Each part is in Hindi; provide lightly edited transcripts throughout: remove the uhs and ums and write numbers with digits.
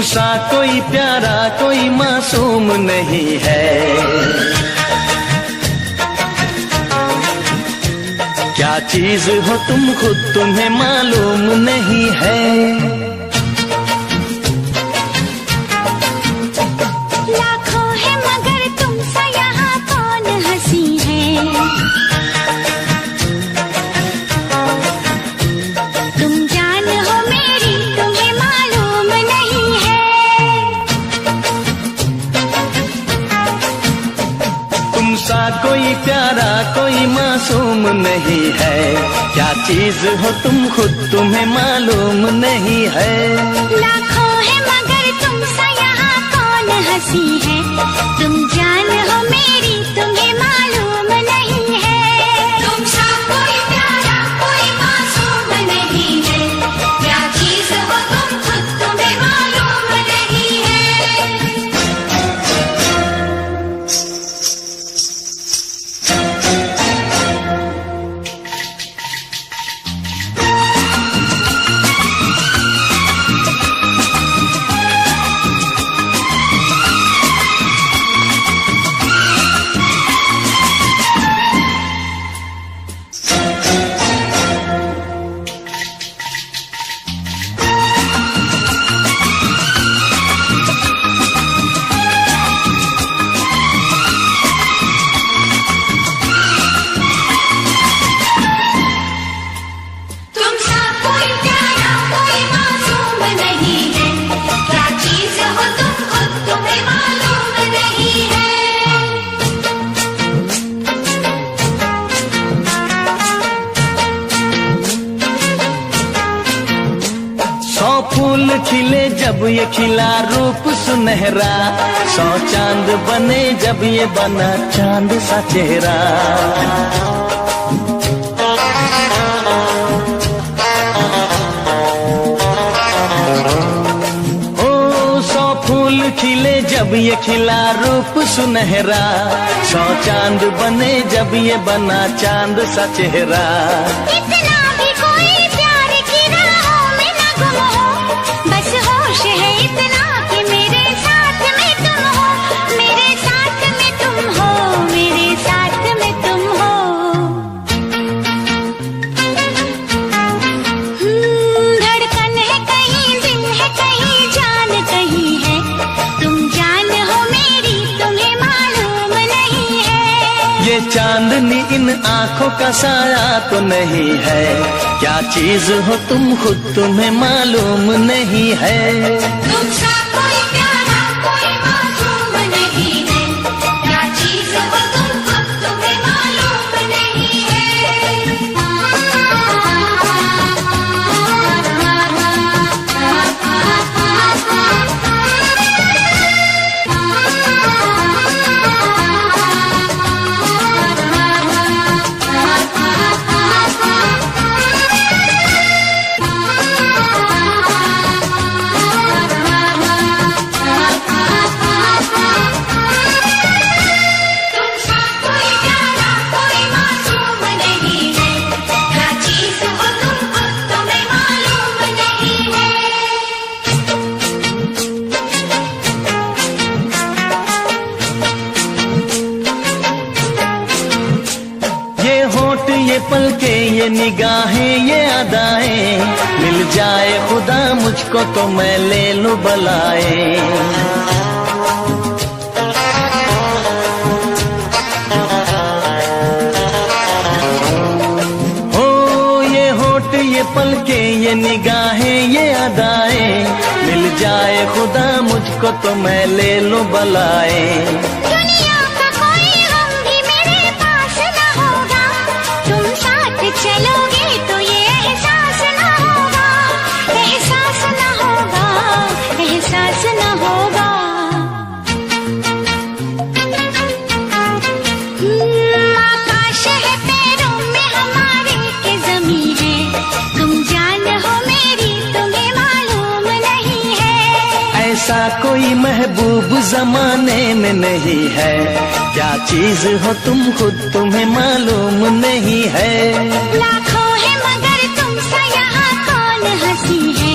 सा कोई प्यारा कोई मासूम नहीं है। क्या चीज हो तुम खुद तुम्हें मालूम नहीं है। लाखों है मगर तुम सा यहाँ कौन हंसी है। तुम जान हो मेरी तुम्हें मालूम नहीं है। तुम सा कोई प्यारा कोई मासूम नहीं है। क्या चीज हो तुम खुद तुम्हें मालूम नहीं है। लाखों है मगर तुम सा यहाँ कौन हंसी है। तुम जान हो मेरी तुम्हें मालूम नहीं है। तुम सा कोई प्यारा कोई मासूम नहीं है। क्या चीज हो तुम खुद तुम्हें मालूम नहीं है। तुम सा कोई प्यारा कोई मासूम नहीं है। क्या चीज हो तुम खुद तुम्हें मालूम नहीं है। 100 फूल खिले जब ये खिला रूप सुनहरा। 100 चांद बने जब ये बना चांद सा चेहरा। ओ 100 फूल खिले जब ये खिला रूप सुनहरा। 100 चांद बने जब ये बना चांद सा चेहरा। इतना भी कोई प्यार की राहों में न गुम हो। बस होश है इतना कि मेरे साथ में तुम हो। मेरे साथ में तुम हो। मेरे साथ में तुम हो। धड़कन है कहीं दिल है कहीं जान कहीं है। तुम जान हो मेरी तुम्हें मालूम नहीं है। ये चांदनी इन आंखों का साया तो नहीं है। क्या चीज हो तुम खुद तुम्हें मालूम नहीं है। तुम सा कोई प्यारा कोई मासूम नहीं है। क्या चीज हो तुम खुद तुम्हें मालूम नहीं है। तुम सा कोई प्यारा कोई मासूम नहीं है। क्या चीज हो तुम खुद तुम्हें मालूम नहीं है। ये होठ ये पलके ये निगाहें ये अदाएं। मिल जाए खुदा मुझको तो मैं ले लूं बलाएं। ये पलके ये निगाहें ये अदाएं। मिल जाए खुदा मुझको तो मैं ले लूं बलाएं। दुनिया का कोई गम भी मेरे पास न होगा। तुम साथ चलोगे तो ये एहसास न होगा। एहसास न होगा। एहसास न होगा। आकाश है पैरों में हमारे के ज़मीं है। तुम जान हो मेरी तुम्हें मालूम नहीं है। ऐसा कोई महबूब जमाने में नहीं है। क्या चीज हो तुम खुद तुम्हें मालूम नहीं है। लाखों है मगर तुम सा यहाँ कौन हंसी है।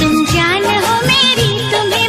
तुम जान हो मेरी तुम्हें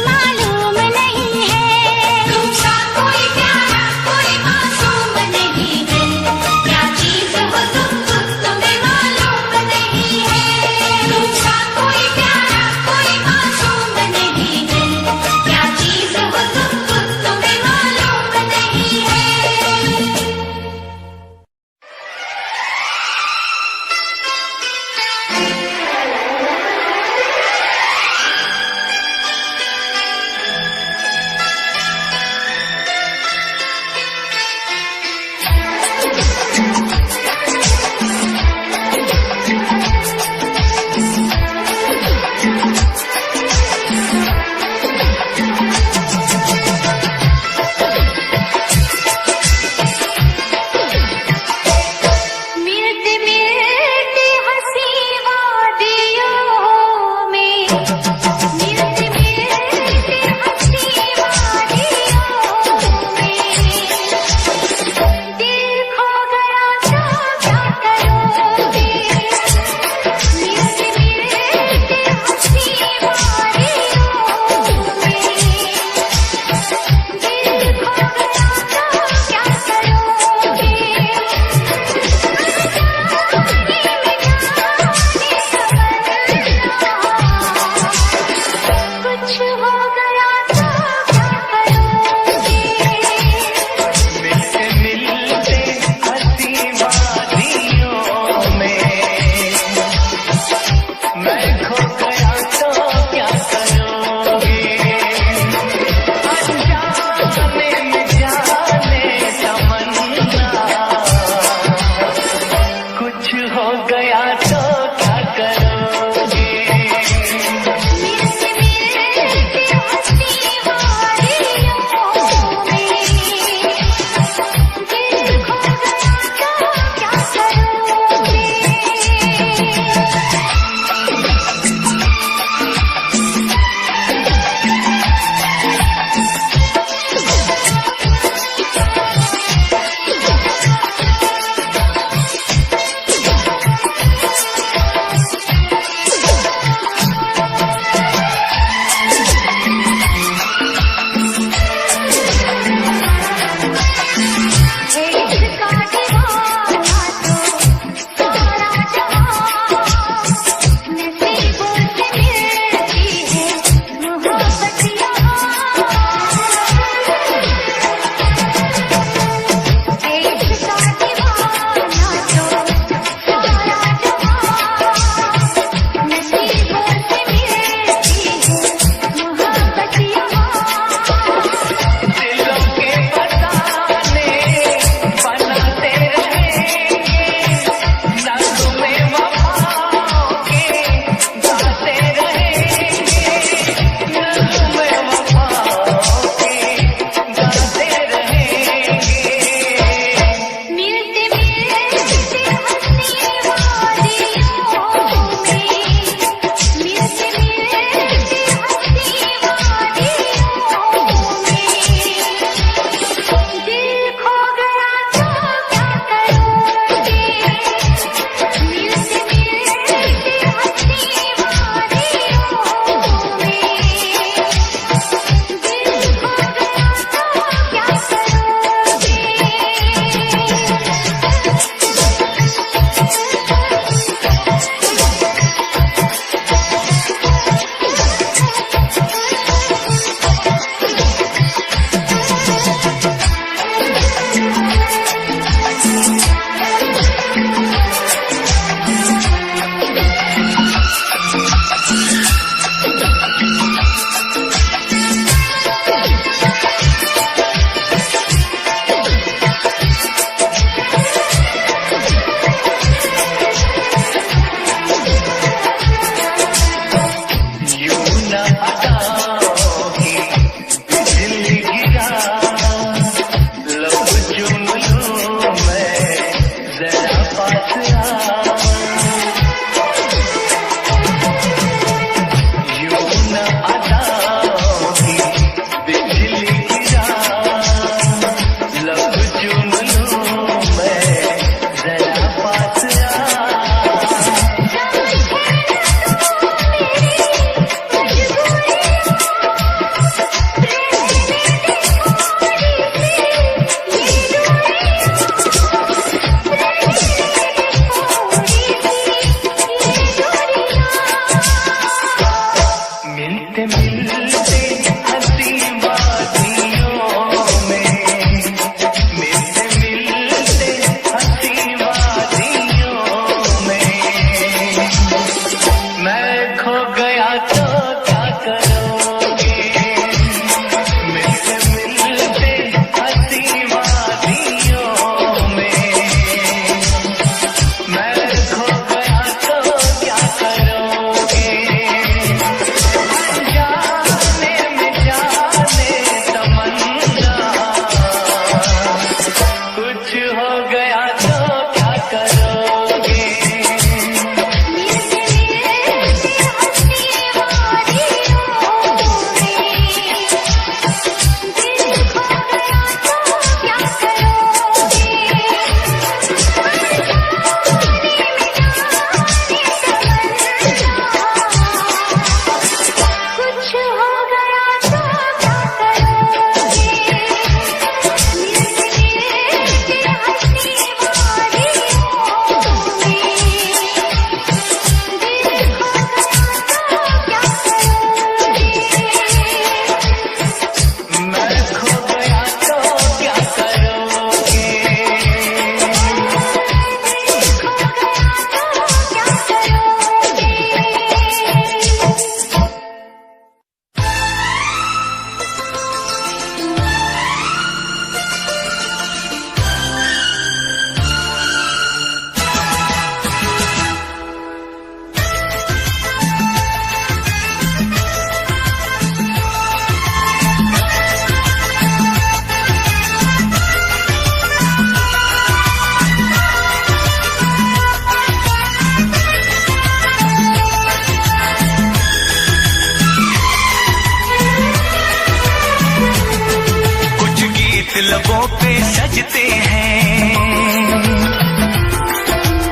लबों पे सजते हैं,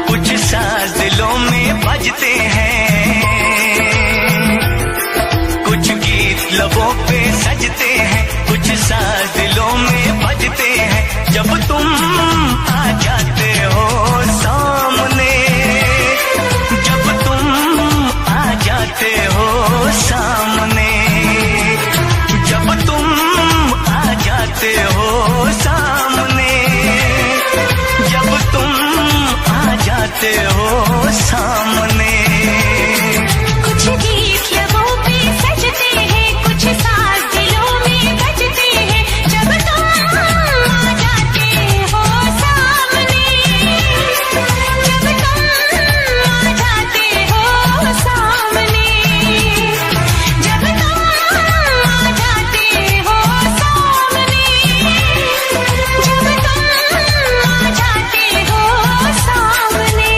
कुछ साज दिलों में बजते हैं, कुछ गीत लबों पे सजते हैं, कुछ साज दिलों में बजते हैं। जब तुम आ जाते हो सामने, जब तुम आ जाते हो सामने, जब तुम आ जाते हो सामने, जब तुम आ जाते हो सामने। कुछ गीत लबों पे सजते हैं, कुछ साज दिलों में बजते हैं। जब तुम आ जाते हो सामने, जब तुम आ जाते हो सामने, जब तुम आ जाते हो सामने, जब तुम आ जाते हो सामने।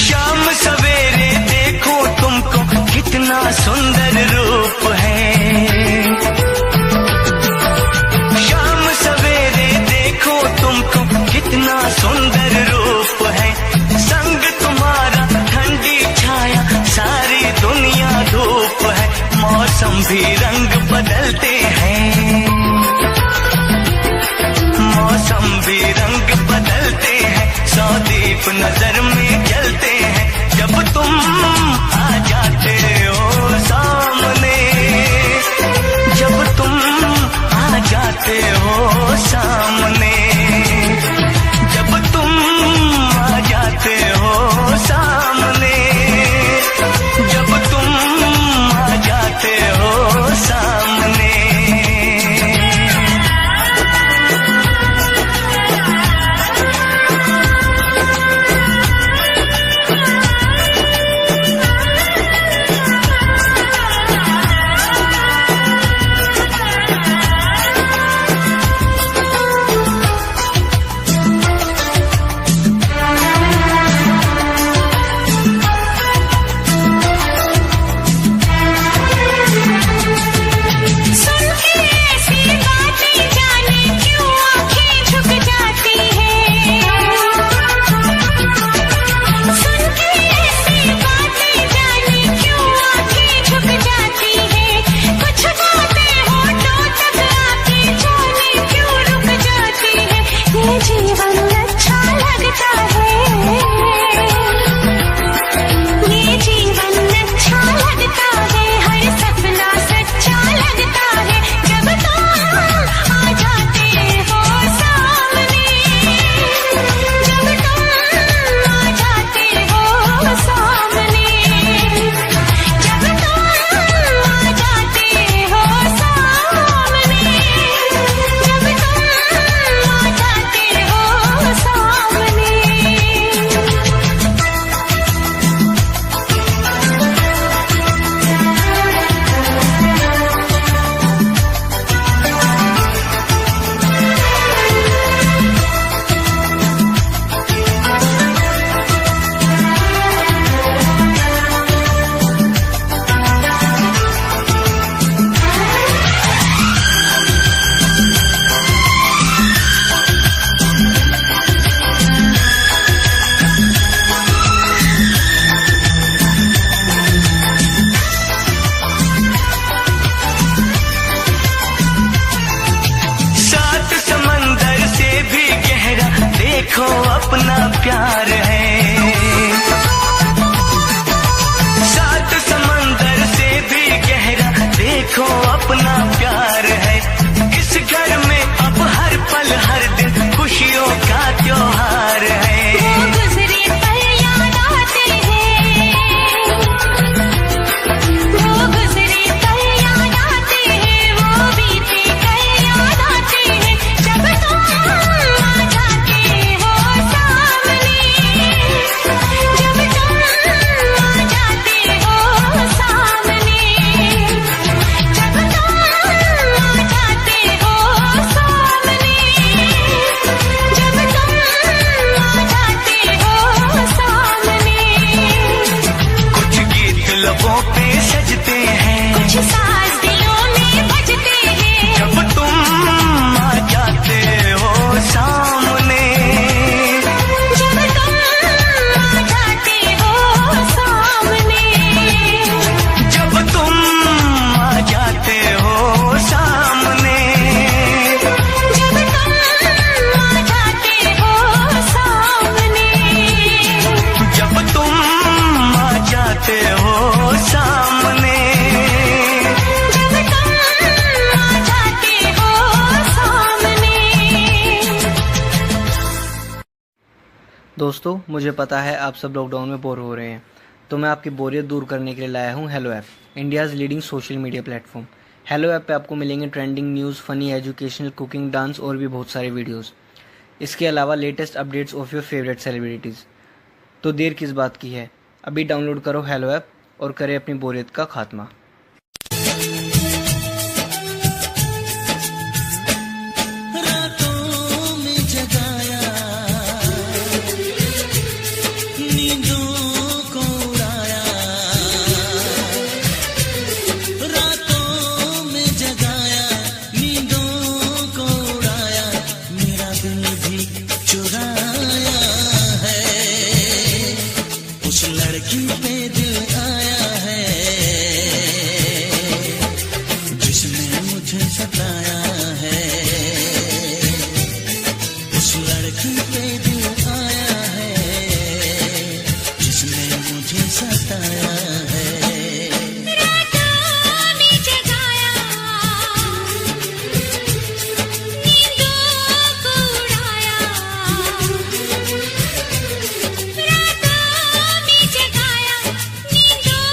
शाम सवेरे देखो तुमको कितना सुंदर रूप है, शाम सवेरे देखो तुमको कितना सुंदर रूप है। संग तुम्हारा ठंडी छाया, सारी दुनिया धूप है। मौसम भी रंग बदलते हैं, मौसम भी रंग बदलते हैं। सौ दीप नजर में जलते हैं, जब तुम आ जाते हो सामने। पलकों पे सजते हैं, कुछ साज दिलों में बजते हैं। जब तुम आ जाते हो सामने, जब तुम आ जाते हो सामने, जब तुम आ जाते हो सामने, जब तुम आ जाते हो सामने, जब तुम आ जाते हो सामने। जब तुम आ जाते हो सामने। दोस्तों, मुझे पता है आप सब लॉकडाउन में बोर हो रहे हैं, तो मैं आपकी बोरियत दूर करने के लिए लाया हूँ hello app, India's leading social media platform. Hello app पे आपको मिलेंगे trending news, funny, educational, cooking, dance और भी बहुत सारे वीडियोस। इसके अलावा latest updates of your favourite celebrities. तो देर किस बात की है, अभी डाउनलोड करो हेलो ऐप और करें अपनी बोरियत का खात्मा। रातों में जगाया, नींदों को उड़ाया, रातों में जगाया, नींदों को उड़ाया, मेरा दिल भी चुराया है, उस लड़की पे दिल आया है, जिसने मुझे सताया है, उस लड़की पे दिल आया है, जिसने मुझे सताया है। रातों में जगाया, नींदों को उड़ाया, रातों में जगाया, नींदों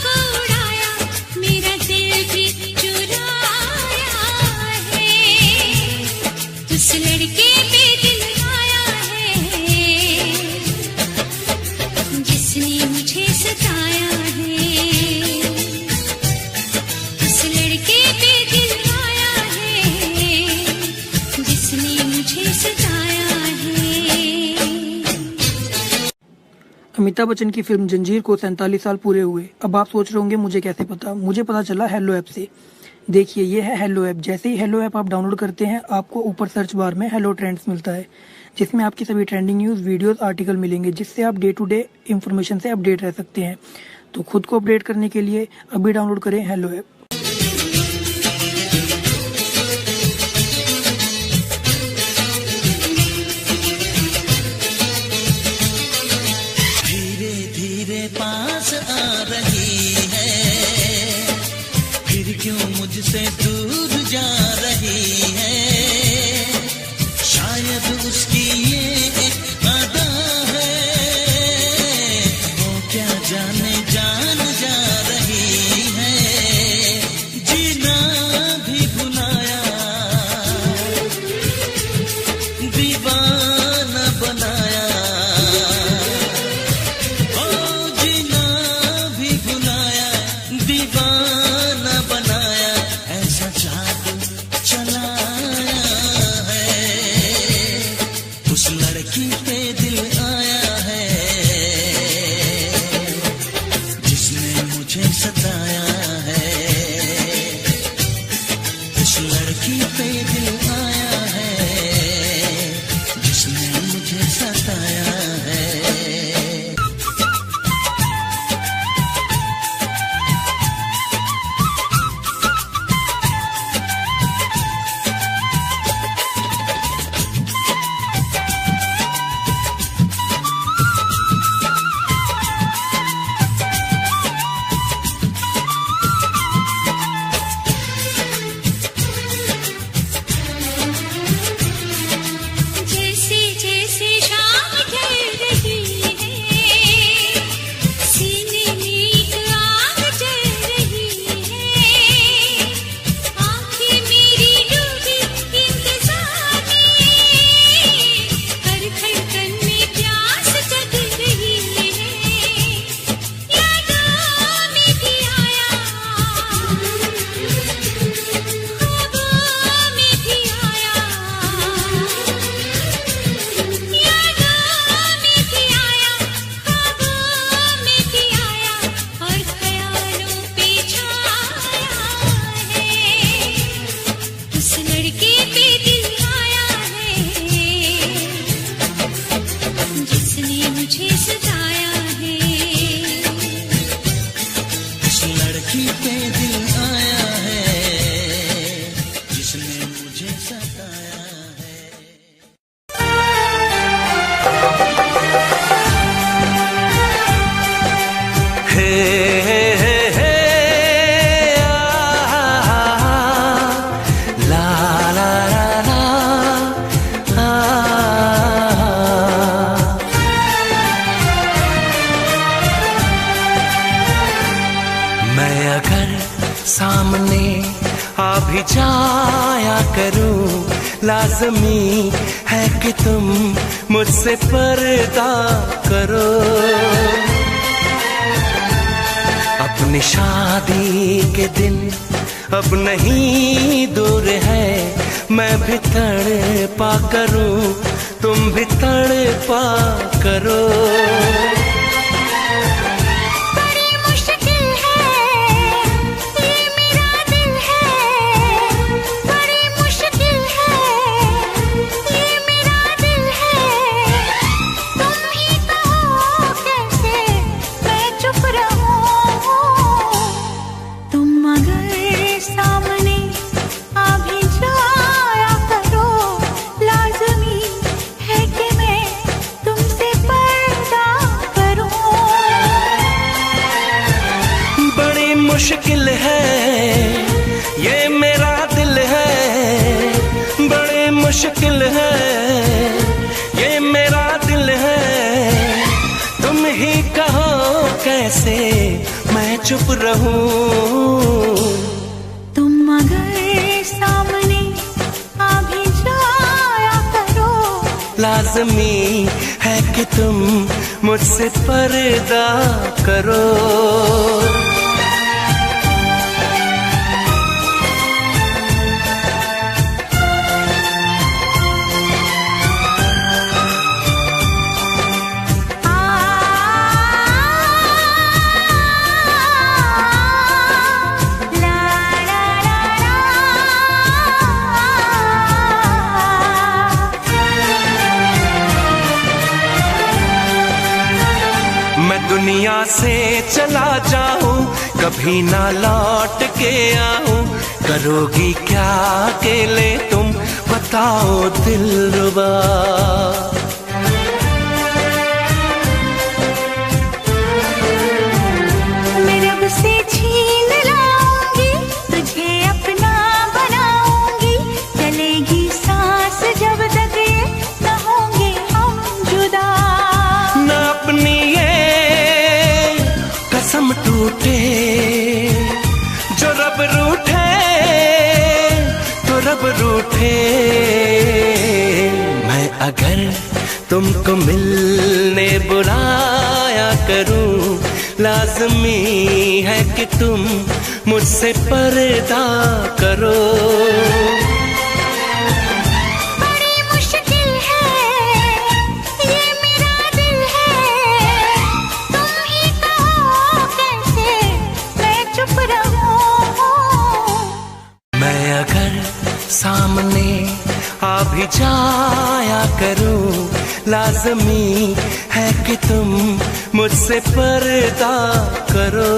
को उड़ाया, मेरा दिल भी चुराया है, उस लड़के पे दिल आया है, जिसने मुझे सताया है, उस लड़के पे दिल आया है, जिसने मुझे सताया है। अमिताभ बच्चन की फिल्म जंजीर को 47 साल पूरे हुए। अब आप सोच रहे होंगे मुझे कैसे पता। मुझे पता चला हेलो ऐप से। देखिए, ये है हेलो ऐप। जैसे ही हेलो ऐप आप डाउनलोड करते हैं, आपको ऊपर सर्च बार में हेलो ट्रेंड्स मिलता है, जिसमें आपकी सभी ट्रेंडिंग न्यूज़, वीडियोस, आर्टिकल मिलेंगे, जिससे आप डे टू डे इंफॉर्मेशन से अपडेट रह सकते हैं। तो खुद को अपडेट करने के लिए अभी डाउनलोड करें हेलो ऐप। धीरे धीरे पास आ रही है, फिर क्यों मुझसे दूर जा रही है, शायद उसकी ये एक अदा है, वो क्या जाने जान जा रही है, जीना भी भुलाया, दीवाना बनाया, ओ जीना भी भुलाया, दीवाना बनाया, ऐसा जादू चलाया है, उस लड़की पे दिल आया है, जिसने मुझे सताया है, उस लड़की पे दिल आया है, जिसने मुझे सताया है। बेरुखी पे दिल आया है, जिसने मुझे सताया है। सामने आ भी जाया करूं, लाज़मी है कि तुम मुझसे पर्दा करो। अपनी शादी के दिन अब नहीं दूर है, मैं भी तड़पा करूं, तुम भी तड़पा करो। मुश्किल है ये मेरा दिल है, बड़ी मुश्किल है ये मेरा दिल है। तुम ही कहो कैसे मैं चुप रहूं। तुम अगर सामने आ भी जाया करो, लाज़मी है कि तुम मुझसे पर्दा करो। दुनिया से चला जाऊं, कभी ना लौट के आऊं, करोगी क्या अकेले तुम बताओ दिलरुबा। मैं रब से छीन लाऊंगी, तुझे अपना बनाऊंगी, चलेगी सांस जब तक ये न होंगे हम जुदा। न अपनी कसम टूटे, जो रब रूठे तो रब रूठे। मैं अगर तुमको मिलने बुलाया करूं, लाज़मी है कि तुम मुझसे पर्दा करो। सामने आ भी जाया करूं, लाज़मी है कि तुम मुझसे पर्दा करो।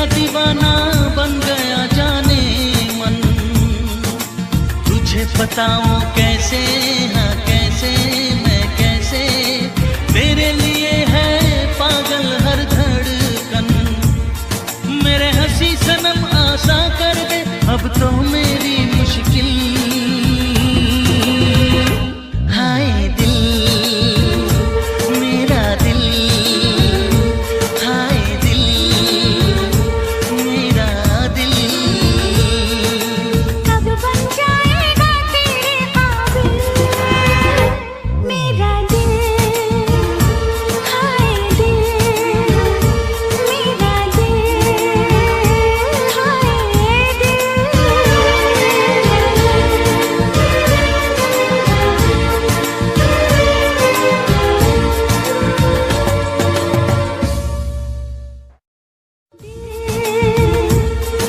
तेरा दीवाना बन गया जाने मन। तुझे बताऊं कैसे, हाँ कैसे, मैं कैसे, तेरे लिए है पागल हर धड़कन। मेरे हंसी सनम आशा कर दे अब तो मेरी मुश्किल। हाय दिल मेरा दिल, हाय दिल मेरा दिल। कब बन जाएगा तेरे काबिल मेरा दिल, हाय दिल मेरा दिल, हाय दिल।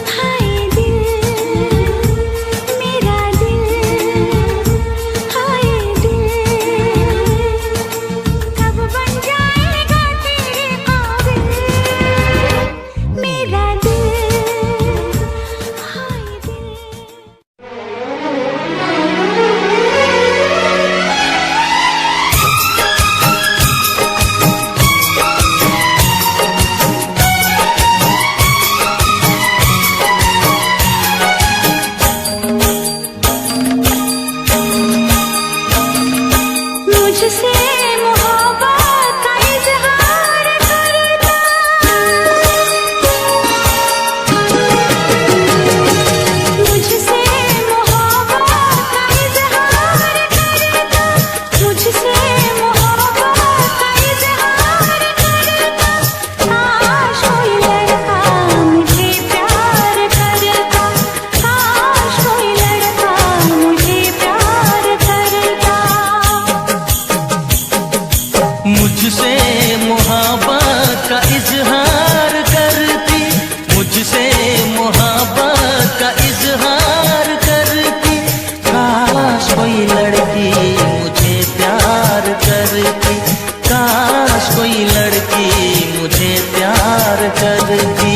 हाय दिल मेरा दिल, हाय दिल। कब बन जाएगा तेरे काबिल मेरा दिल, हाय दिल। मुझसे मोहब्बत का इजहार करता, मुझसे मोहब्बत का इजहार करता, मुझसे मोहब्बत का इजहार करता। काश कोई लड़का मुझे प्यार करता, काश कोई लड़का मुझे प्यार करता। मुझसे मोहब्बत का इजहार करती, मुझसे मोहब्बत का इजहार करती। काश कोई लड़की मुझे प्यार करती, काश कोई लड़की मुझे प्यार करती।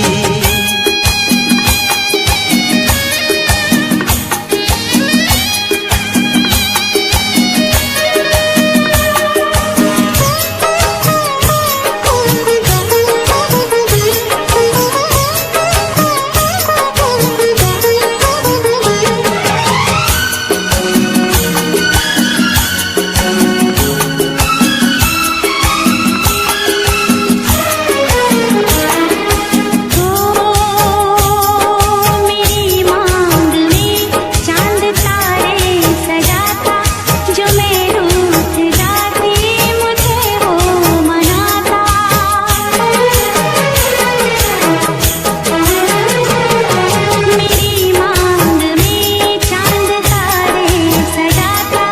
मेरी मांग में चांद तारे सजाता, जो मैं रूठ जाती मुझे वो मनाता। मेरी मांग में चांद तारे सजाता,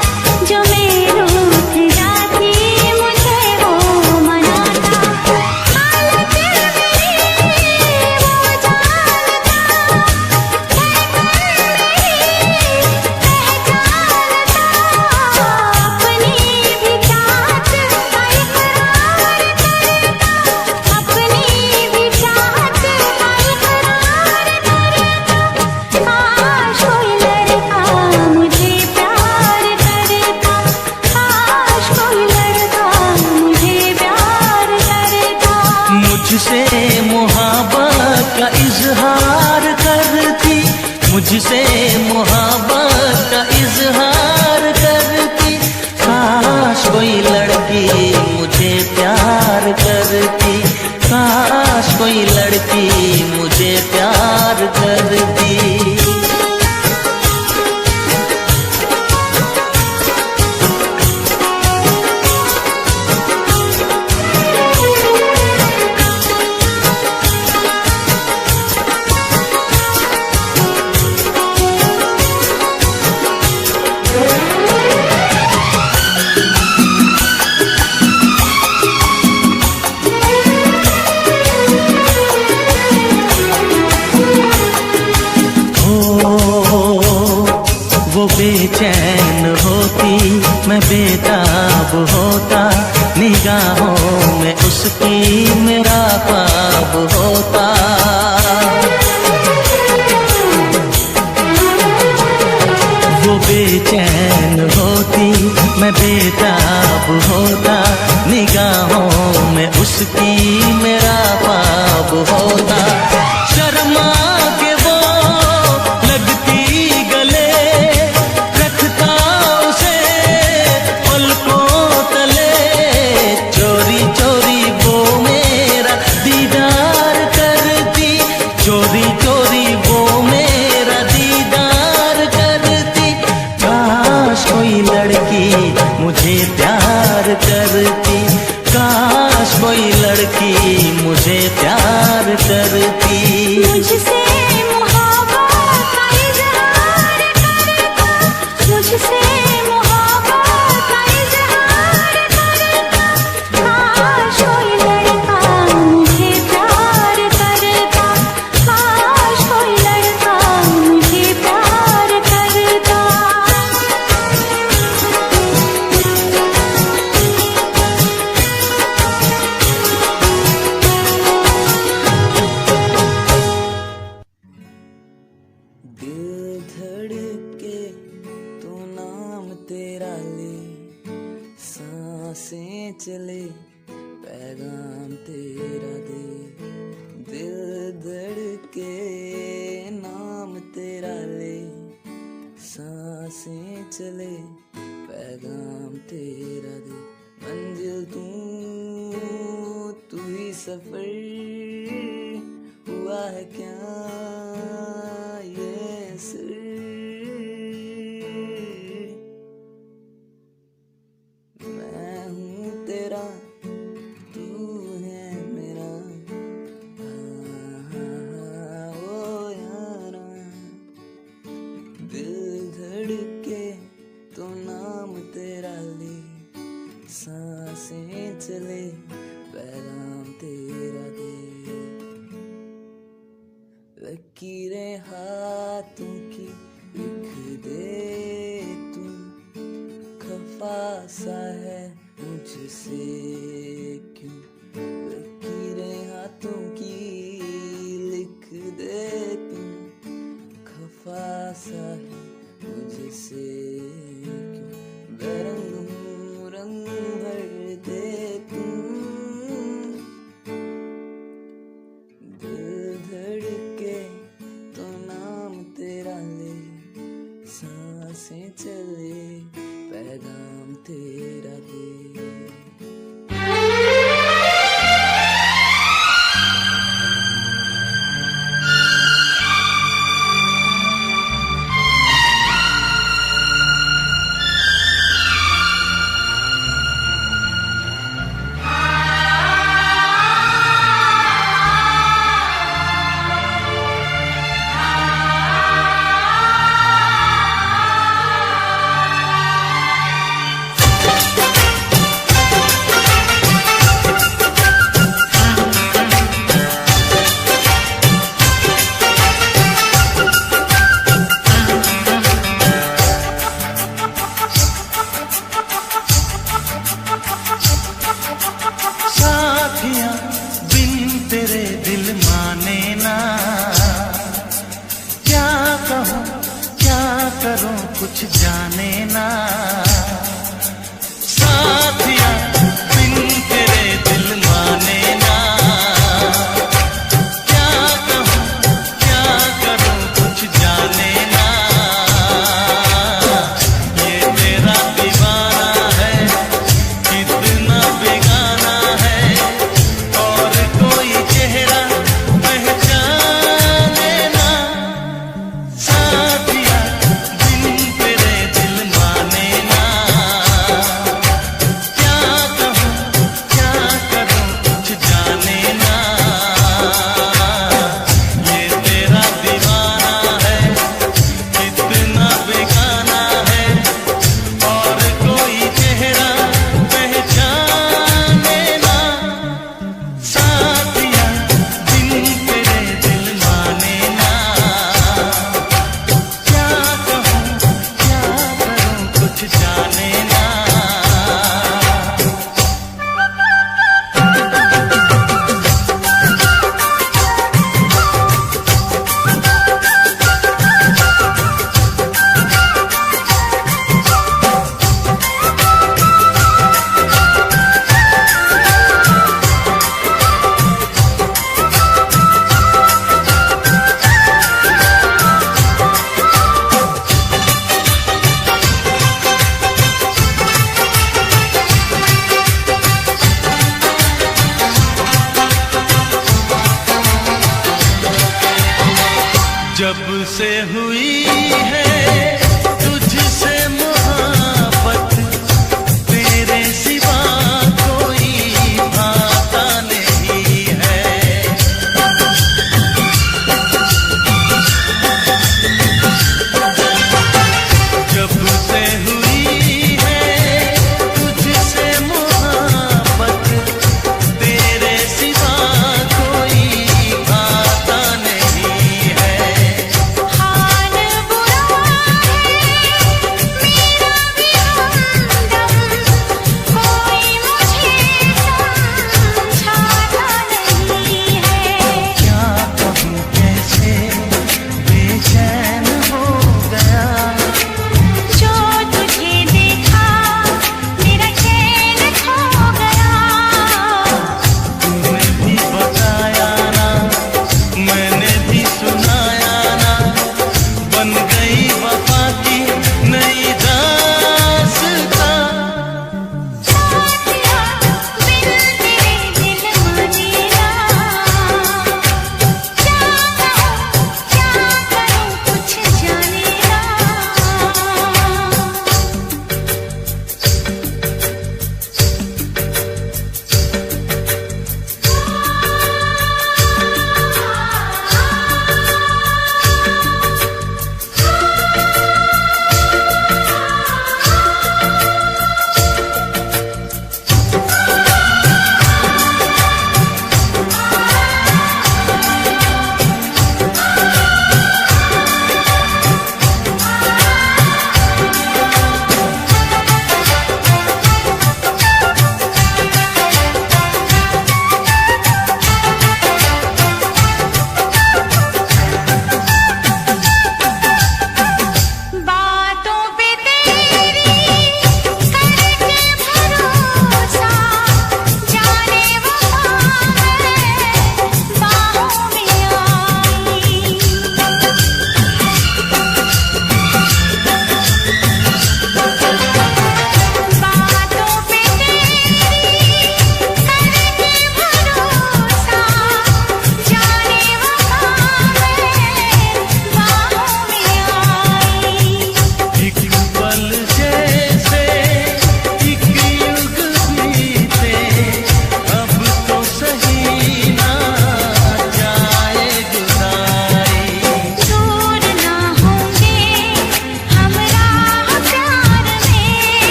जो मैं रूठ जाती मुझे वो मनाता। हालत मेरी वो जानता, अपनी भी चाहत का इकरार करता, अपनी भी चाहत का इकरार करता। काश कोई लड़का मुझे प्यार करता, काश कोई लड़का मुझे प्यार करता। मुझसे मोहब्बत का इजहार करती, मुझसे मोहब्बत का इजहार करती। काश कोई लड़की मुझे प्यार करती, काश कोई लड़की मुझे प्यार करती। करती, मुझसे मोहब्बत का इजहार करता, मुझसे मोहब्बत का इजहार करता। काश कोई लड़का मुझे प्यार करता, काश कोई लड़का मुझे प्यार करता। दिल धड़के तो नाम तेरा ले, सांसें चले पैगाम तेरा दे। दिल धड़के नाम तेरा ले, सांसें चले पैगाम तेरा दे। मंजिल तू ही सफर हुआ है क्या ये सिर। मैं हूँ तेरा तू है मेरा, ओ यारा। दिल धड़के तो नाम तेरा ले, सांसें चले पैगाम तेरा दे। लकीरें हाथों की लिख दे तू, खफा सा है मुझसे क्यों। लकीरें हाथों की लिख दे तू, खफा सा है मुझसे क्यों। बेरंग हूँ रंग भर दे तू, दिल धड़के तो नाम तेरा ले, सांसें चले पैगाम तेरा दे। साथिया बिन तेरे दिल माने ना, क्या कहूँ क्या करूँ कुछ जाने ना। साथिया बिन तेरे दिल माने ना, क्या कहूँ क्या करूँ कुछ जाने ना। ये तेरा दीवाना है कितना बेगाना है, और कोई चेहरा पहचाने ना। साथिया बिन तेरे दिल माने ना, क्या कहूँ क्या करूँ कुछ जाने ना। ये तेरा दीवाना है कितना बेगाना है, और कोई चेहरा पहचाने ना। साथिया बिन तेरे दिल माने ना, क्या कहूँ क्या करूँ कुछ जाने ना। जब से हुई है तुझसे मोहब्बत, तेरे सिवा कोई भाता नहीं है।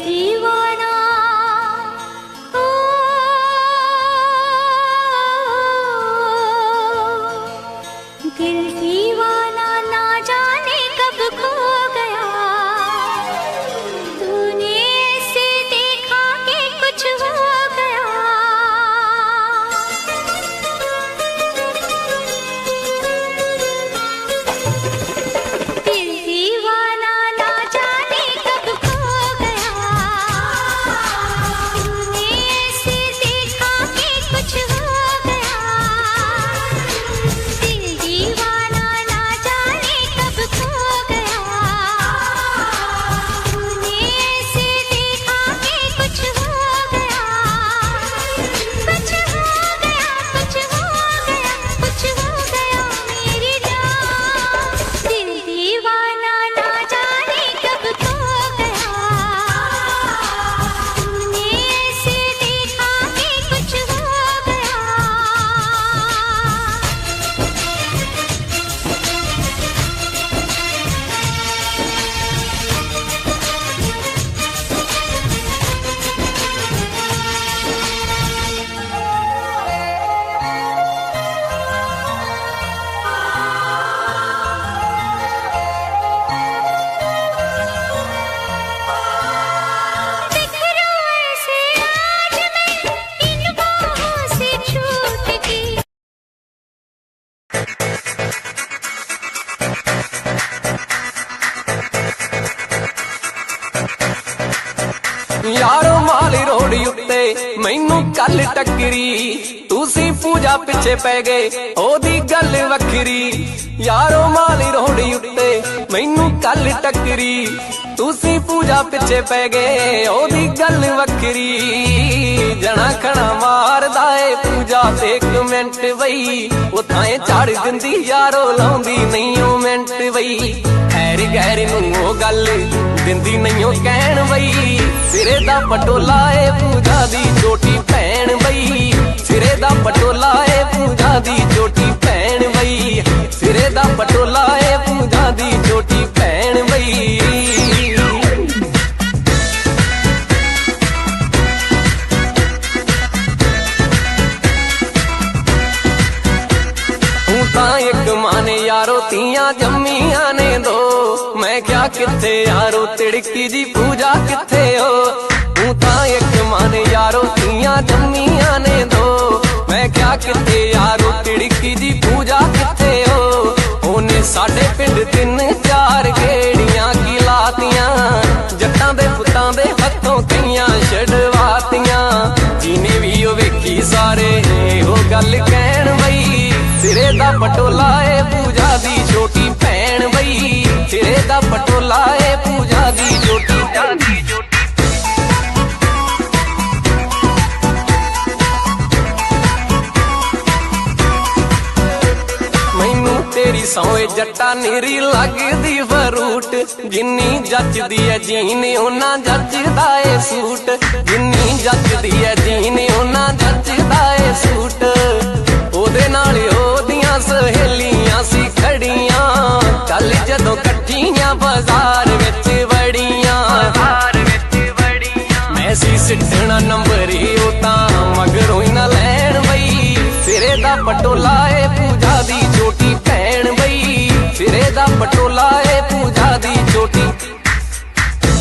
दीवाना ओ, दिल दीवाना ना जाने कब खो गया, तूने ऐसे देखा कि कुछ हो गया। दिल दीवाना ना जाने कब खो गया, तूने ऐसे देखा कि कुछ हो गया। दिल दीवाना ना जाने कब खो गया, तूने ऐसे देखा कि कुछ हो गया। कुछ हो गया, कुछ हो गया, कुछ हो गया मेरी जान। दिल दीवाना ना जाने कब खो गया, तूने ऐसे देखा कि कुछ हो गया। बिखरूं ऐसे आज मैं इन बाहों से छूट के। यारो माली रोड़ी उत्ते मैनू कल टकरी, तुसी पूजा पिछे पै गए ओदी गल वखरी। यारो माली रोड़ी उत्ते मैनू कल टकरी, तुसी पूजा पिछे पै गए ओदी गल वखरी। जना खना मारदा ए पूजा ते एक मिंट बई, उथाए झाड़ दिंदी यारो लाउंदी नहीं ओ मिंट बई। खैर गैर नूं ओ गल दिंदी नहीं ओ कहण बई, सिरे दा पटोला ए पूजा दी छोटी भैन बई। सिरे दा पटोला ए पूजा दी छोटी भैन बई, सिरे दा पटोला ए पूजा दी छोटी भैन बई। एक माने यारो तियां जम्मियां ने दो, मैं क्या किथे यारो तिड़की जी पूजा किथे हो। तू ता एक माने यारो तियां जम्मियां ने दो, मैं क्या किथे यारो तिड़की जी पूजा किथे हो। ओने साडे पिंड 3-4 गेड़ियां की लातियां, जट्टां दे पुत्तां दे हत्थों कईयां छड़वातियां। जिने भी ओ वेखी सारे ओ गल कहण बई, सिरे दा पटोला ए पूजा दी छोटी भैन बई। सिरे दा पटोला ए पूजा दी छोटी मैनू तेरी सौए जट्टा नीरी लगदी फरूट, जिन्नी जचदी है जीने उन्ना जचदा ए सूट। जिन्नी जचदी है जीने उन्ना जचदा ए सूट। ओदे नाल ओदियां सहेलियां सी खड़ियां, कल जदों कट्ठियां बाजार विच वड़ियां। मैं सी सिटना नंबर ही ओ तां मगरों ही ना लैण बई। सिरे दा पटोला ए पूजा दी छोटी भैन बई। सिरे दा पटोला ए पूजा दी छोटी,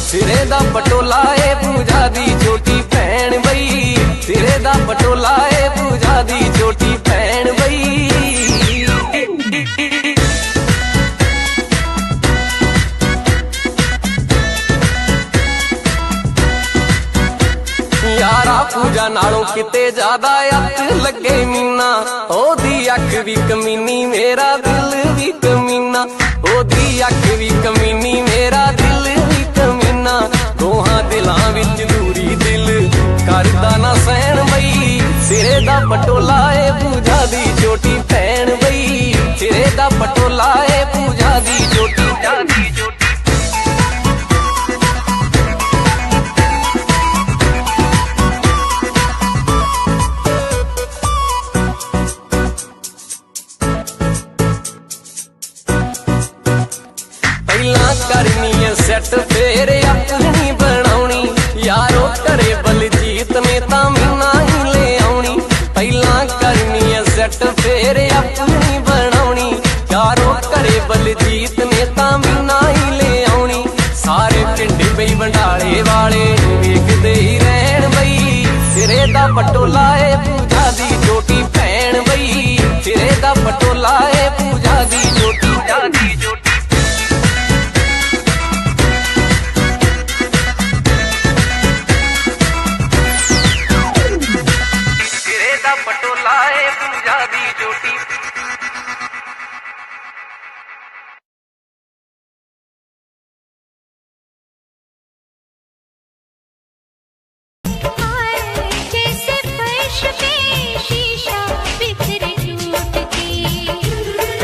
सिरे दा पटोला ए पूजा दी छोटी भैन बई। सिरे दा पटोला ए पूजा दी छोटी भैन बई। यारा पूजा नालों किते ज्यादा अत लगे मीना, ओदी अख भी कमीनी मेरा दिल भी कमीना। ओदी अख भी कमीनी मेरा दिल भी कमीना। दोहां दिलां विच दूरी दिल करदा ना सहन बई। सिरे दा पटोला ए पूजा दी छोटी भैन बई। सिरे दा पटोला ए पूजा दी छोटी करनी है सेट फेर अपनी बनाउनी। यारो करे बलजीत ने तां मीना ही ले आउणी पहला करनी है सेट फिर अपनी बनाउणी यारो करे बलजीत ने तां मीना ही ले आउणी सारे पिंड बई बंडाले वाले वेखदे ही रहन बई सिरे दा पटोला ए पूजा दी जोटी भैन बई सिरे दा पटोला ए पूजा दी जोटी सिरे दा पटोला ए पूजा दी जोटी जैसे फर्श पे शीशा बिखरे टूट के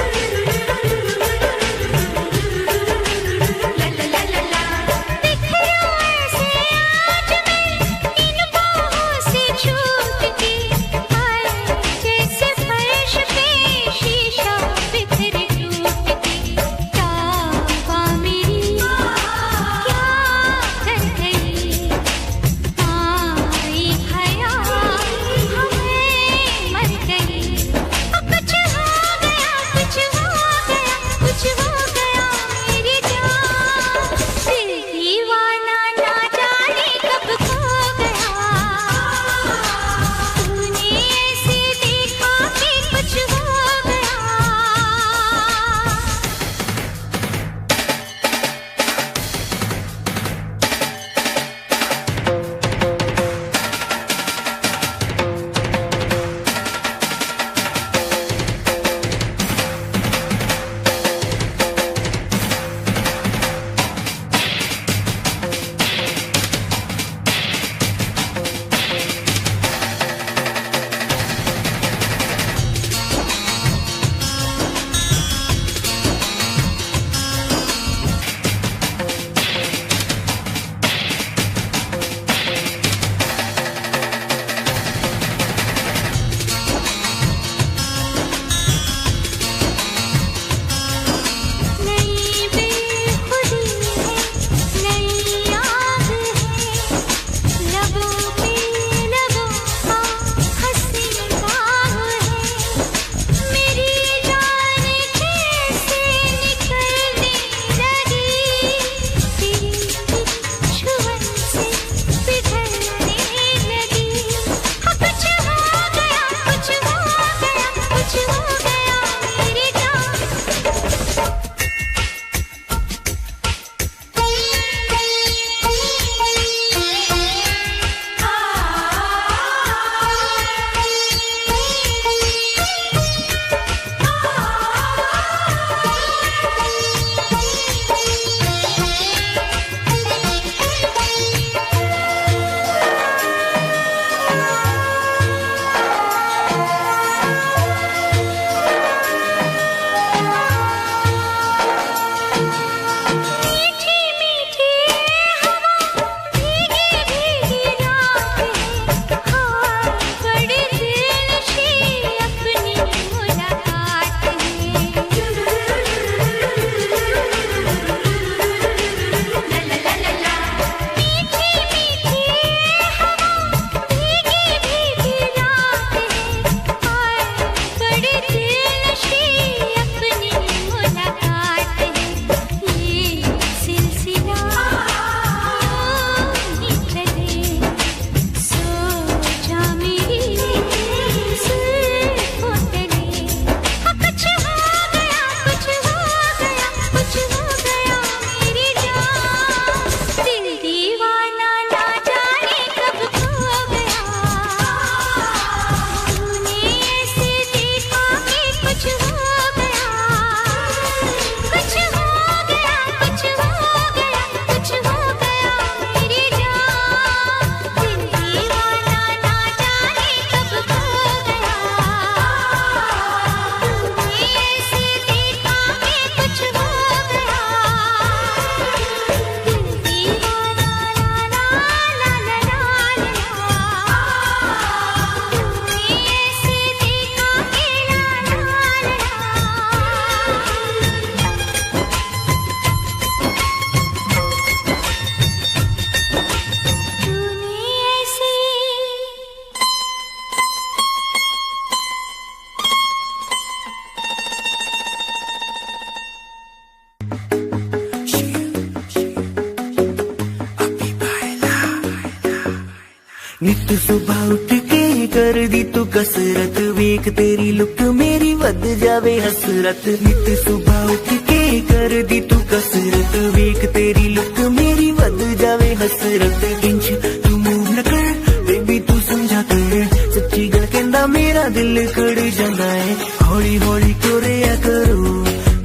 नित सुबह उठ के कर दी तू कसरत, वेख तेरी लुक मेरी वध जावे हसरत। नित सुबह उठ के कर दी तू कसरत, वेख तेरी लुक मेरी वध जावे हसरत। इंच तू मूव न कर बेबी तू समझा कर, सच्ची गल कहंदा मेरा दिल कड़ जांदा है। हौली हौली तुरिया करो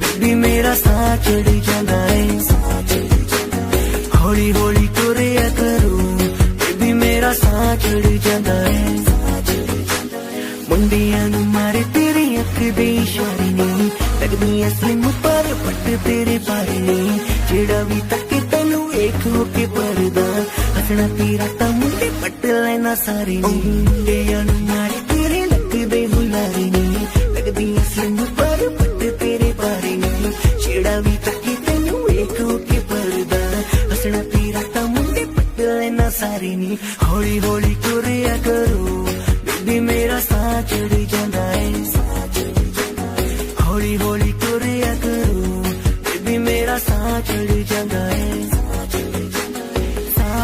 बेबी मेरा साह चढ़ जांदा है। हौली हौली तुरिया करो बेबी मेरा साह चढ़ जांदा है। मुंडियां नूं मारे तेरे अख दे इशारे नहीं, लगदी असलिम पर पट तेरे बारे नहीं। जेड़ा भी तके तैनू वेख हो के परदा, हसना तेरा तां मुंडे पट लेना सारे नहीं। मुंडियां नूं मारे तेरे लक दे हुलारे नहीं, लगदी असलिम पर पट तेरे बारे नहीं। जेड़ा भी तके तैनू वेख हो के परदा, हसना तेरा तां मुंडे पट लेना सारे नहीं। हौली हौली तुरिया करो बेबी मेरा साह चढ़ जांदा है। हौली हौली तुरिया करो बेबी मेरा साह चढ़ जांदा है। साह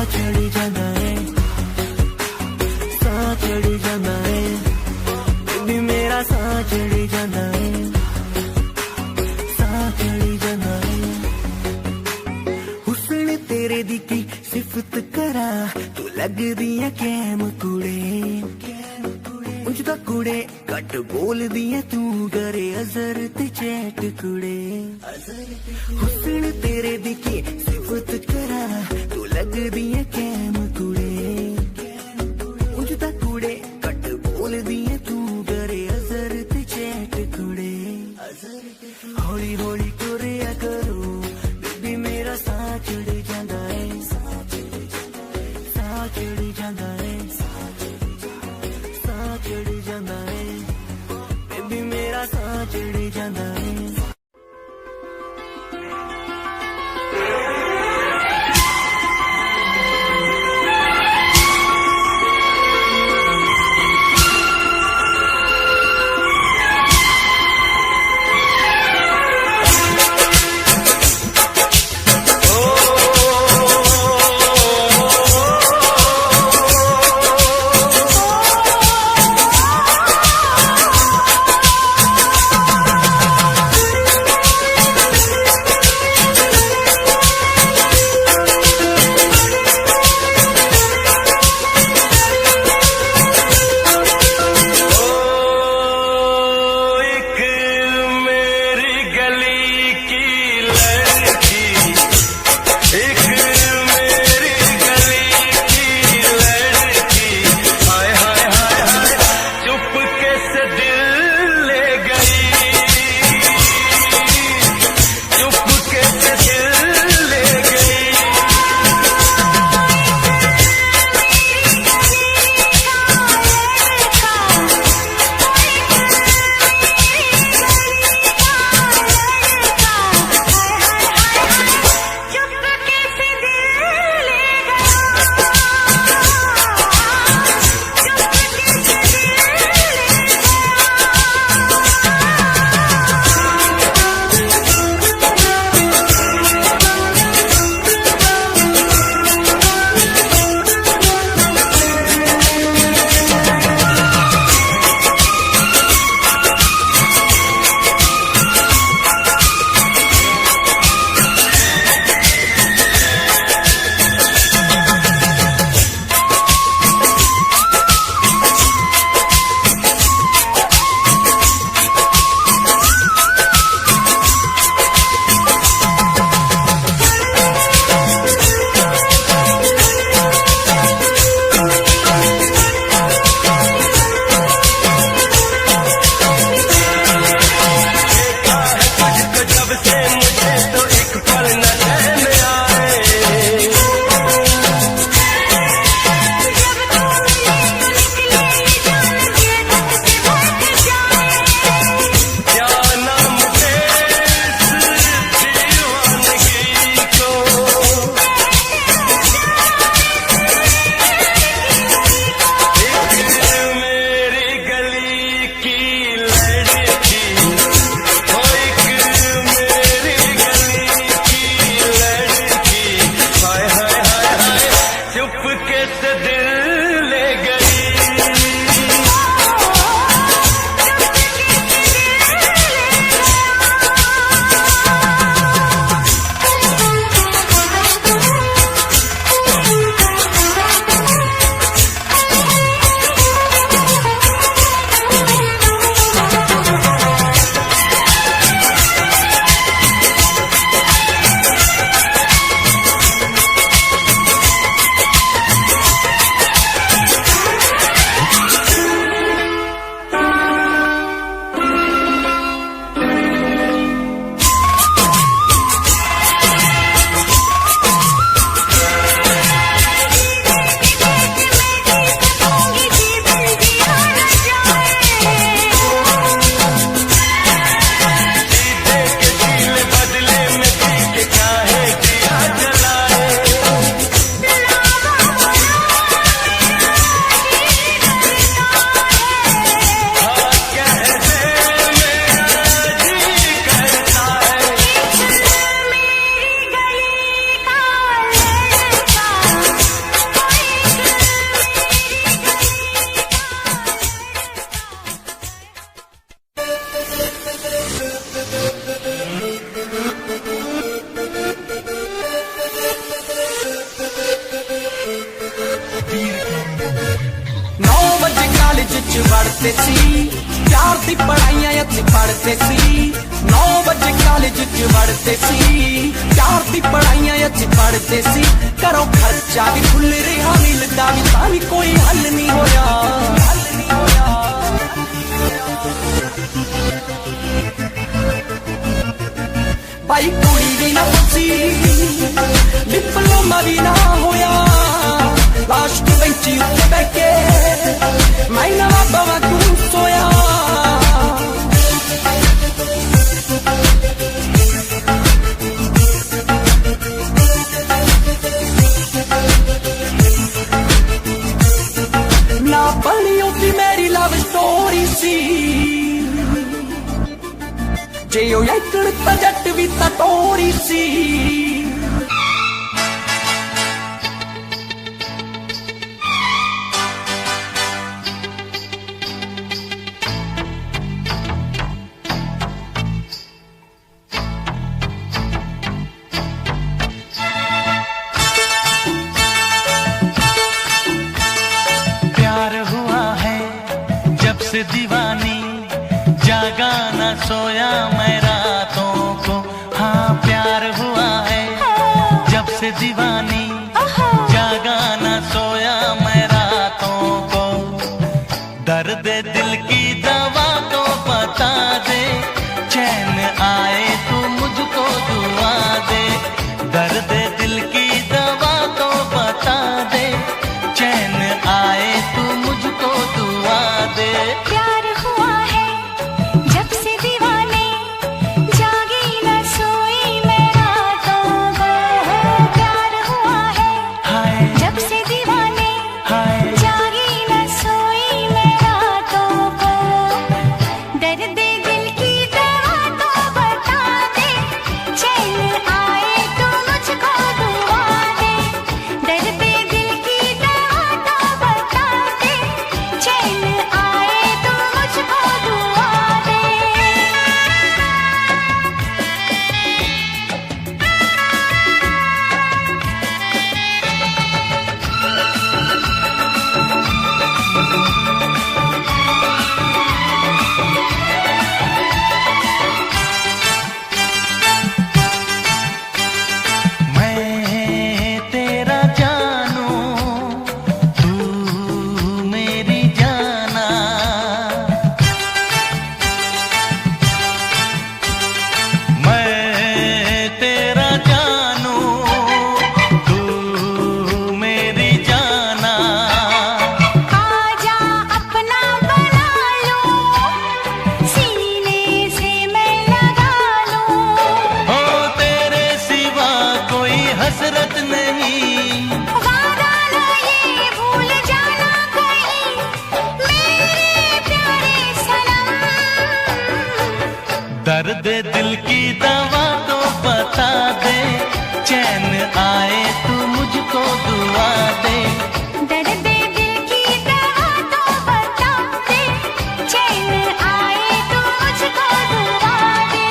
चढ़ जांदा है, साह चढ़ जांदा है बेबी मेरा साह चढ़ जांदा है। साह चढ़ जांदा है। हुस्न तेरे दी की सिफत करा, तू लगदी है कैम कुड़े। उंज दा कुड़े घट बोलदी है तू, करे अजर ते चैट कुड़े। हुस्न तेरे दी की सिफत करा, तू लगदी है कैम कुड़े। उंज दा कुड़े घट बोलदी है तू, करे अजर ते चैट कुड़े। हौली हौली तुरिया करो बेबी मेरा साह चढ़ जांदा है। साह चढ़ जांदा है, साह चढ़ जांदा है बेबी मेरा साह चढ़ जांदा है। दिल ले 9 ਵਜੇ ਕਾਲਜ ਚ ਵੜਦੇ ਸੀ ਪਿਆਰ ਦੀ ਪੜਾਈਆਂ ਇੱਥੇ ਪੜਦੇ ਸੀ 9 ਵਜੇ ਕਾਲਜ ਚ ਵੜਦੇ ਸੀ ਪਿਆਰ ਦੀ ਪੜਾਈਆਂ ਇੱਥੇ ਪੜਦੇ ਸੀ ਘਰੋਂ ਖਰਚਾ ਵੀ ਖੁੱਲ ਰਿਹਾ ਮਿਲਦਾ ਵੀ ਤਾਂ ਵੀ ਕੋਈ ਹੱਲ ਨਹੀਂ ਹੋਇਆ ਭਾਈ ਕੁੜੀ ਵੀ ਨਾ ਪੁੱਛੀ ਡਿਪਲੋਮਾ ਵੀ ਨਾ ਹੋਇਆ ਲਾਸਟ ਬੈਂਚ ਉੱਤੇ ਬਹਿ ਕੇ ਮੈਂ ਨਾ ਬਾਬਾ ਤੂੰ ਸੋਇਆ ਨਾ ਬਣੀ ਉਹਦੀ ਮੇਰੀ ਲਵ ਸਟੋਰੀ ਸੀ ਜੇ ਉਹ ਐਕੜ ਤਾਂ ਜੱਟ ਵੀ ਤਾਂ ਟੋਰੀ ਸੀ दीवानी जागा न सोया मैं रातों को हाँ प्यार हुआ है जब से दीवानी जागा न सोया मैं रातों को दर्द दिल की दवा तो बता दे चैन आए तू मुझको दुआ दे दर्द दिल की दवा तो बता दे चैन आए तू मुझको दुआ दे प्यार हुआ है जब से दीवाने जागी न सोई मैं रातों को प्यार हुआ है जब से दीवाने जागी न सोई मैं रातों को दर्द दिल की दवा तो बता दे चैन आए तो मुझको दुआ दे दर्द दिल की दवा तो बता दे चैन आए तो मुझको दुआ दे मैं तेरा जानू तू मेरी जाना मैं तेरा जानू तू मेरी जाना आजा अपना बना लो सीने से मैं लगा लूं हो तेरे सिवा कोई हसरत नहीं वादा न ये भूल जाना कहीं मेरे प्यारे सनम दर्द दिल की दवा तो बता दे चैन आए तू मुझको दुआ दे दर्द दिल की दवा तो बता दे चैन आए तो मुझको दुआ दे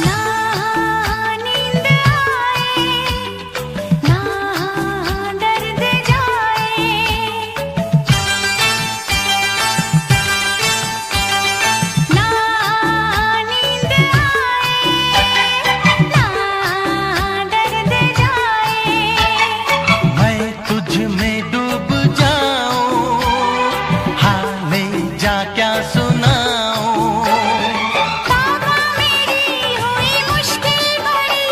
ना नींद आए ना दर्द जाए ना नींद आए ना दर्द जाए मैं तुझ में डूब जाऊं हाले जा क्या सुनाऊं बाबा मेरी हुई मुश्किल बड़ी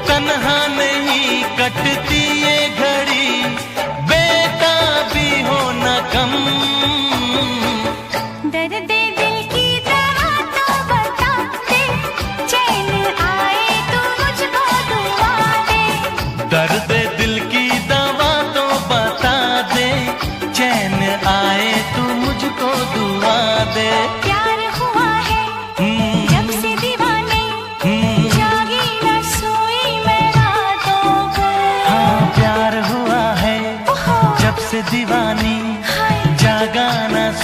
तन्हा नहीं कटती ये घड़ी बेटा भी हो न कम दर्द दिल की दवा तो बता दे चैन आए तो मुझको दुआ दे दर्द दिल की दवा तो बता दे चैन आए तू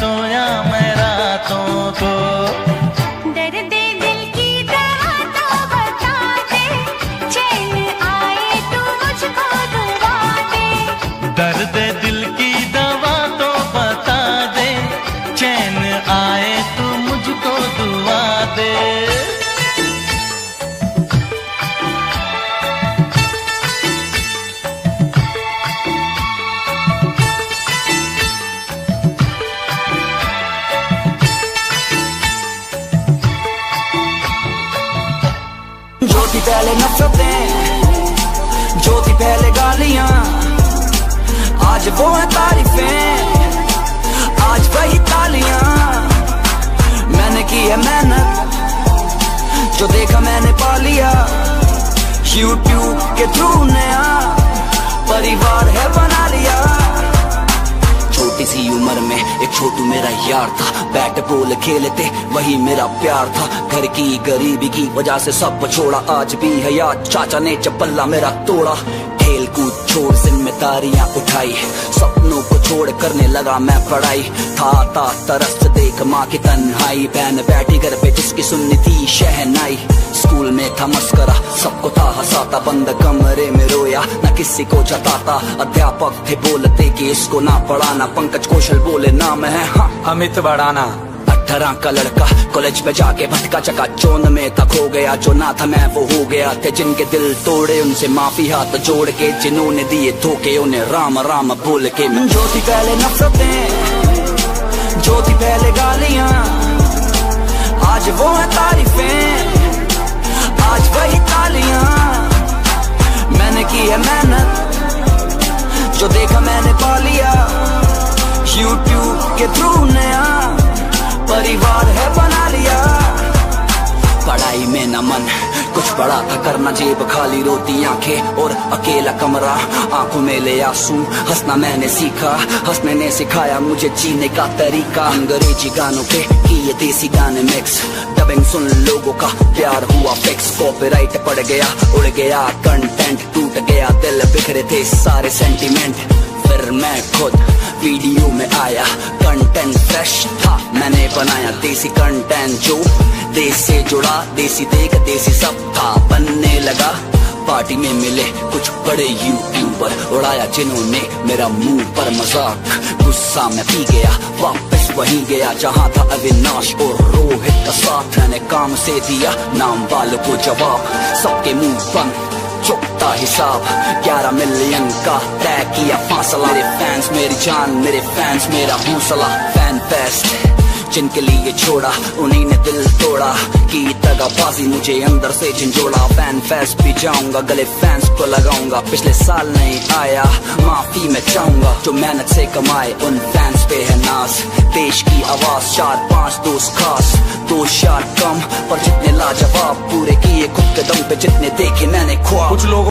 सोया मैं रातों को। दर्द दिल की दवा तो बता दे, चैन आए तो मुझको दुआ दे। दर्द दिल की दवा तो बता दे, चैन आए तो मुझको दुआ दे। जो थी पहले नफरतें, जो थी पहले गालियां, आज वो है तारीफें, आज वही तालियां। मैंने की है मेहनत, जो देखा मैंने पा लिया। YouTube के थ्रू नया परिवार है बना लिया। छोटी सी उम्र में एक छोटू मेरा यार था, बैट बॉल खेलते वही मेरा प्यार था। घर की गरीबी की वजह से सब छोड़ा, आज भी है याद चाचा ने चपल्ला मेरा तोड़ा। खेल कूद छोड़ जिम्मेदारियां उठाई, सपनों को छोड़ करने लगा मैं पढ़ाई। था तरस देख माँ की तन्हाई, बहन बैठी घर पे जिसकी सुननी थी शहनाई। स्कूल में था मस्करा, सबको था हंसाता, बंद कमरे में रोया न किसी को जताता। अध्यापक थे बोलते कि इसको ना पढ़ाना, पंकज कौशल बोले नाम है हाँ अमित बढ़ाना। 18 का लड़का कॉलेज में जाके भटका चका चौन में था खो गया, जो ना था मैं वो हो गया। थे जिनके दिल तोड़े उनसे माफी हाथ जोड़ के, जिन्होंने दिए धोखे उन्हें राम राम बोल के। जो थी पहले नफरतें, जो थी पहले गालियां, आज वो है तारीफें, आज वही तालियां। मैंने की है मेहनत, जो देखा मैंने पा लिया। YouTube के थ्रू नया परिवार है बना लिया। पढ़ाई में न मन कुछ पड़ा था करना, जेब खाली रोती आंखें और अकेला कमरा। आंखों में ले आंसू, हंसना मैंने सीखा, हंसने ने सिखाया मुझे जीने का तरीका। अंग्रेजी गानों पे किए देसी गाने मिक्स, डबिंग सुन लोगों का प्यार हुआ फिक्स। कॉपीराइट पड़ गया, उड़ गया कंटेंट, टूट गया दिल, बिखरे थे सारे सेंटीमेंट। फिर मैं खुद वीडियो में आया, कंटेंट फ्रेश था मैंने बनाया। देसी कंटेंट जो देश से जुड़ा, देसी देख देसी सब था बनने लगा। पार्टी में मिले कुछ बड़े यूट्यूबर, उड़ाया जिन्होंने मेरा मुंह पर मजाक। गुस्सा में पी गया, वापस वहीं गया जहां था अविनाश और रोहित का साथ। मैंने काम से दिया नाम वालों को जवाब, सबके मुंह बंद चुकता हिसाब। 11 मिलियन का तय किया फासला, मेरे फैंस मेरी जान, मेरे फैंस मेरा हौसला। फैन फेस्ट जिनके लिए छोड़ा, उन्हीं ने दिल तोड़ा। की दगाबाजी मुझे अंदर से झंझोड़ा। फैन फेस्ट भी जाऊंगा, गले फैंस को लगाऊंगा। पिछले साल नहीं आया, माफी मैं चाहूंगा। जो मेहनत से कमाए उन फैंस पे है नाज। देश की आवाज 4-5 दोस्त खास, 2 यार कम पर जितने लाजवाब। पूरे किए खुद के दम पे जितने देखे मैंने ख्वाब। कुछ लोग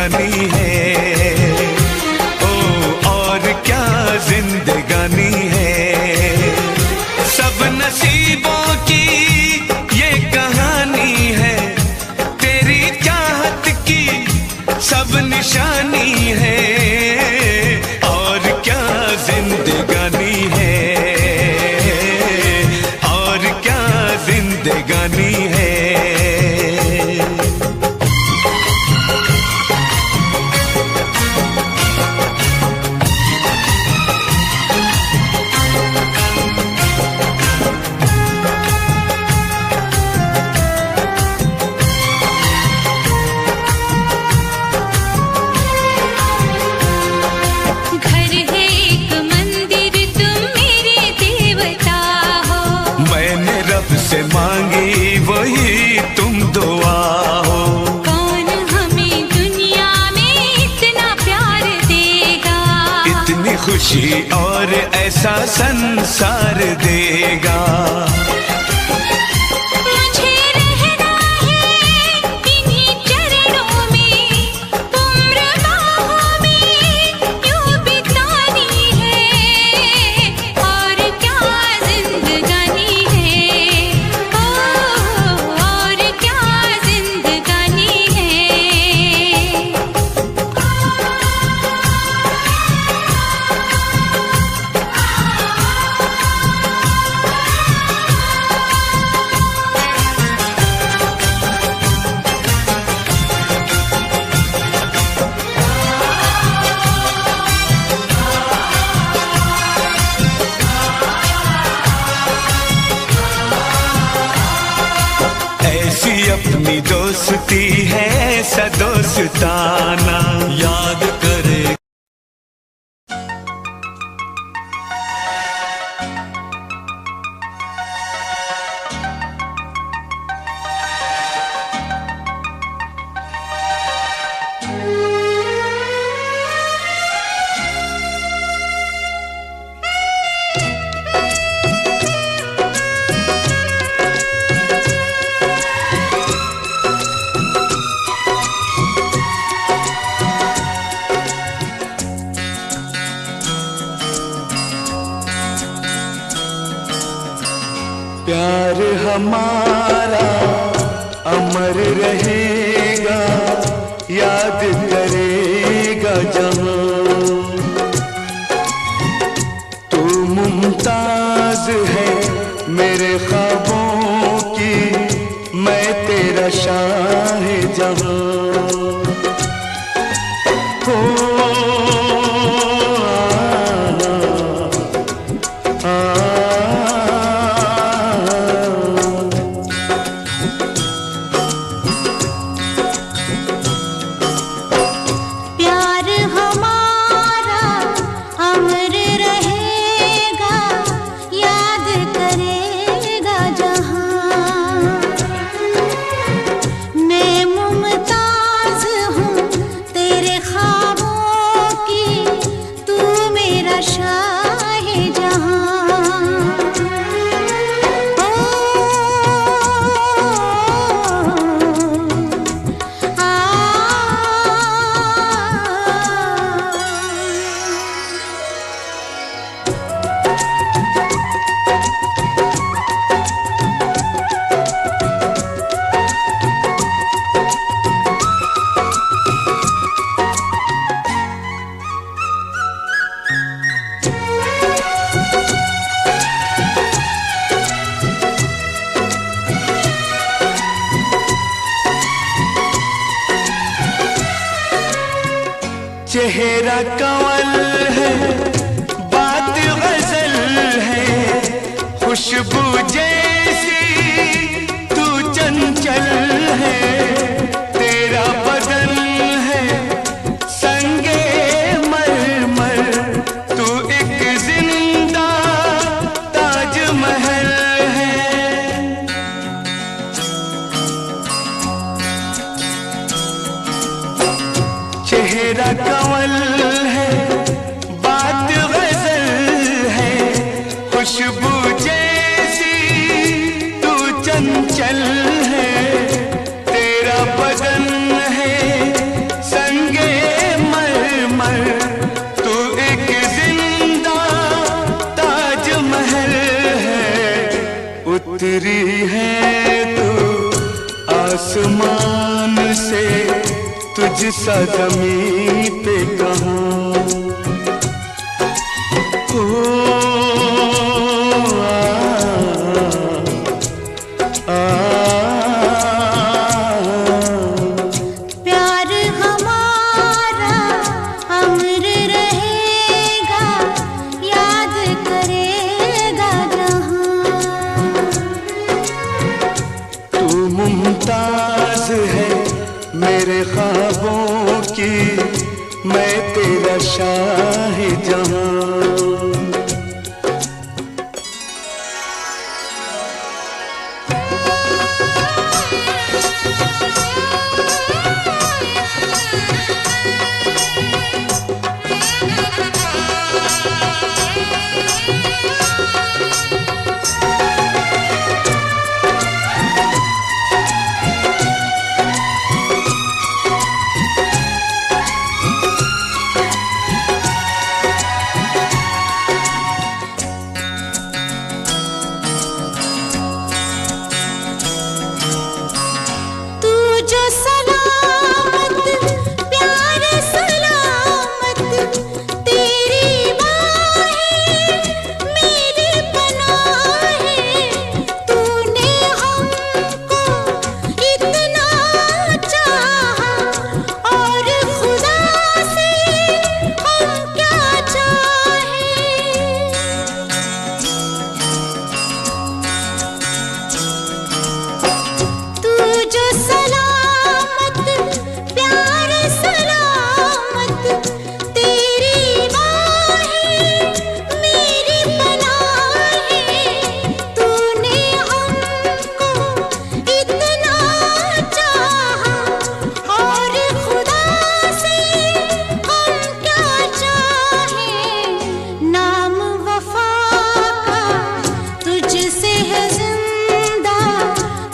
जिंदगानी है, ओ और क्या जिंदगानी है। सब नसीबों की ये कहानी है, तेरी चाहत की सब निशानी है, और क्या जिंदगानी है, और क्या जिंदगानी है। घर है एक मंदिर, तुम मेरे देवता हो। मैंने रब से मांगी वही तुम दुआ हो। कौन हमें दुनिया में इतना प्यार देगा, इतनी खुशी और ऐसा संसार देगा। मुझे रहना है इन्हीं चरणों में, उम्र बाहों में यूं बितानी है, और क्या जिंदगानी है, ओ और क्या जिंदगानी है। ऐसी अपनी दोस्ती है सदोस्ताना, याद करे। प्यार हमारा अमर रहेगा, याद करेगा जहां। तू मुमताज है मेरे ख्वाबों की, मैं तेरा शाह जहां। हो प्यार हमारा अमर रहेगा, याद करेगा जहां। मैं मुमताज हूँ तेरे ख्वाबों की, तू मेरा शाह जहां। चेहरा कंवल है, बात गजल है, खुशबू जैसी तू चंचल है। तेरा बदन है संगे मरमर, तू एक जिंदा ताजमहल है। चेहरा कंवल है, बात गजल है, खुशबू जैसी तू चंचल है। तेरा बदन है संग तुझसा ज़मीं पे कहाँ। प्यार हमारा अमर रहेगा, याद करेगा जहां। तू मुमताज है मेरे ख्वाबों की, मैं तेरा शाहिजहां।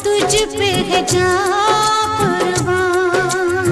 तुझ पे है जां कुर्बान।